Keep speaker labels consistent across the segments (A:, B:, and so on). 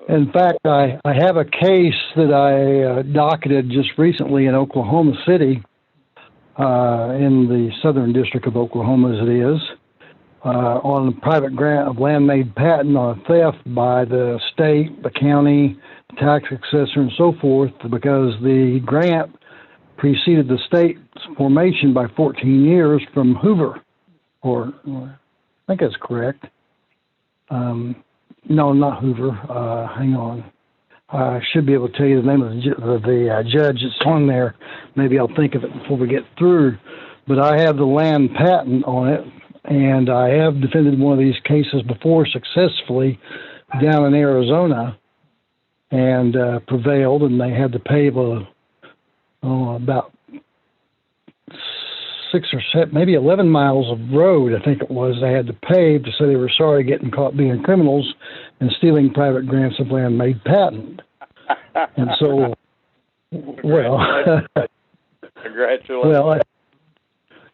A: In fact, I have a case that I docketed just recently in Oklahoma City, in the Southern District of Oklahoma, as it is, on a private grant of land-made patent on a theft by the state, the county, the tax assessor, and so forth, because the grant preceded the state's formation by 14 years from Hoover, or I think that's correct. No, not Hoover. Hang on. I should be able to tell you the name of the judge that's on there. Maybe I'll think of it before we get through. But I have the land patent on it, and I have defended one of these cases before successfully down in Arizona, and prevailed, and they had to pay about 6 or 7, maybe 11 miles of road, I think it was, they had to pave to say they were sorry getting caught being criminals and stealing private grants of land-made patent. And so, well,
B: congratulations.
A: Well,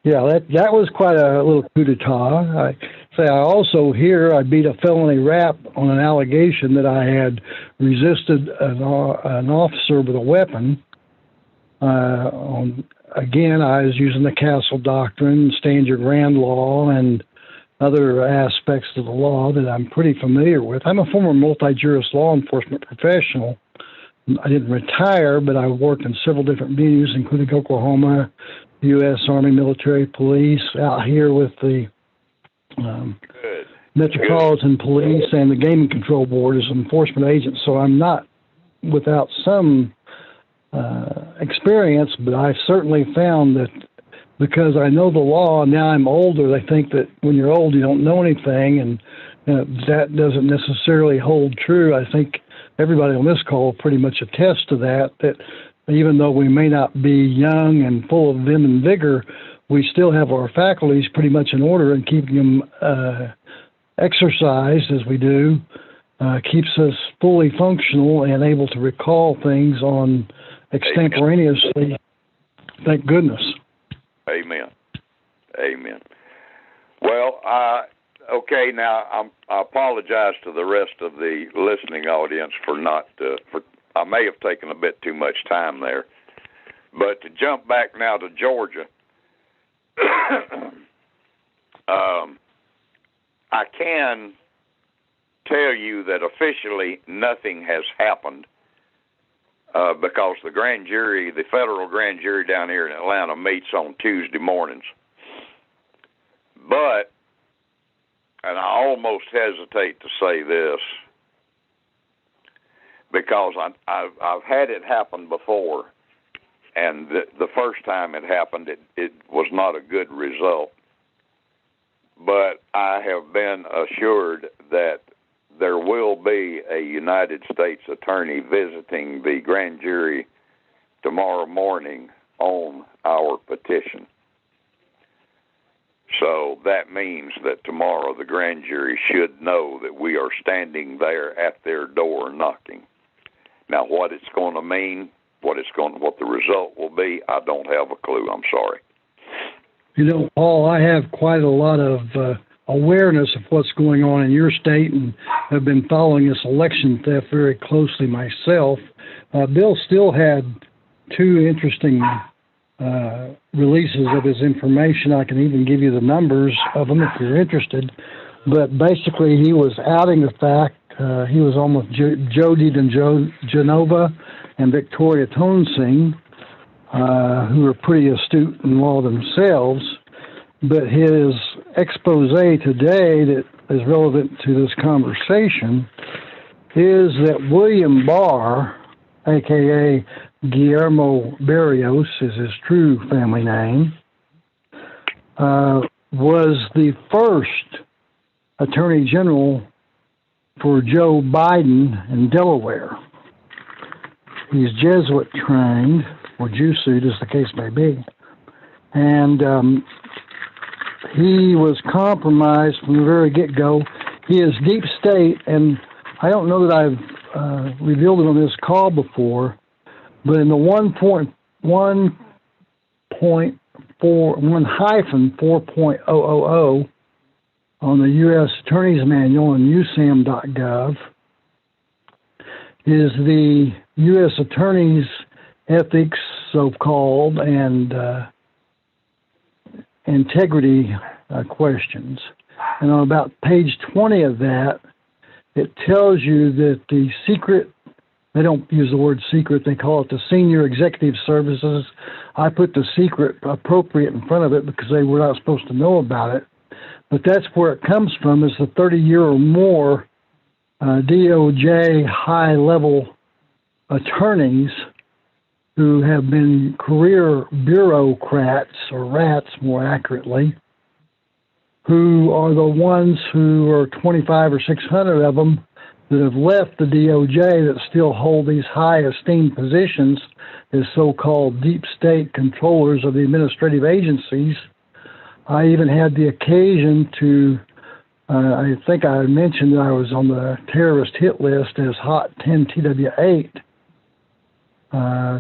A: yeah, that was quite a little coup d'etat. I also here I beat a felony rap on an allegation that I had resisted an officer with a weapon. Again, I was using the Castle Doctrine, stand your ground law, and other aspects of the law that I'm pretty familiar with. I'm a former multi-juris law enforcement professional. I didn't retire, but I worked in several different venues, including Oklahoma, U.S. Army Military Police, out here with the Metropolitan Police and the Gaming Control Board as an enforcement agent. So I'm not without some experience, but I've certainly found that because I know the law, now I'm older, they think that when you're old you don't know anything, and that doesn't necessarily hold true. I think everybody on this call pretty much attests to that even though we may not be young and full of vim and vigor, we still have our faculties pretty much in order, and keeping them exercised as we do keeps us fully functional and able to recall things on extemporaneously. Thank goodness.
B: Amen. Amen. Well, okay. Now I apologize to the rest of the listening audience for I may have taken a bit too much time there, but to jump back now to Georgia, I can tell you that officially nothing has happened. Because the grand jury, the federal grand jury down here in Atlanta, meets on Tuesday mornings. But, and I almost hesitate to say this, because I've had it happen before, and the first time it happened, it was not a good result. But I have been assured that there will be a United States attorney visiting the grand jury tomorrow morning on our petition. So that means that tomorrow the grand jury should know that we are standing there at their door knocking. Now, what it's going to mean, what the result will be, I don't have a clue. I'm sorry.
A: You know, Paul, I have quite a lot of awareness of what's going on in your state, and have been following this election theft very closely myself. Bill still had 2 interesting releases of his information. I can even give you the numbers of them if you're interested. But basically, he was outing the fact he was almost Jody Genova and Victoria Tonsing, who are pretty astute in law themselves. But his expose today that is relevant to this conversation is that William Barr, a.k.a. Guillermo Barrios is his true family name, was the first Attorney General for Joe Biden in Delaware. He's Jesuit trained, or Jesuit as the case may be. And he was compromised from the very get-go. He is deep state, and I don't know that I've revealed it on this call before, but in the 1.4.000 on the U.S. Attorney's Manual on usam.gov, is the U.S. Attorney's ethics, so-called, and integrity questions. And on about page 20 of that, it tells you that the secret, they don't use the word secret, they call it the Senior Executive Services. I put the secret appropriate in front of it because they were not supposed to know about it. But that's where it comes from, is the 30-year or more DOJ high-level attorneys who have been career bureaucrats, or rats more accurately, who are the ones who are 25 or 600 of them that have left the DOJ that still hold these high esteemed positions as so-called deep state controllers of the administrative agencies. I even had the occasion to, I think I mentioned that I was on the terrorist hit list as Hot 10 TW8,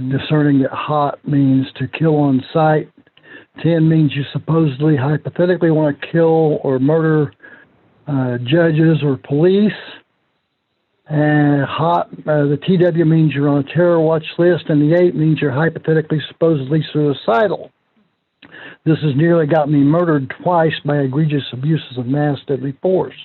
A: discerning that hot means to kill on sight. 10 means you supposedly, hypothetically want to kill or murder judges or police. And hot, the TW means you're on a terror watch list, and the 8 means you're hypothetically, supposedly suicidal. This has nearly got me murdered twice by egregious abuses of mass deadly force.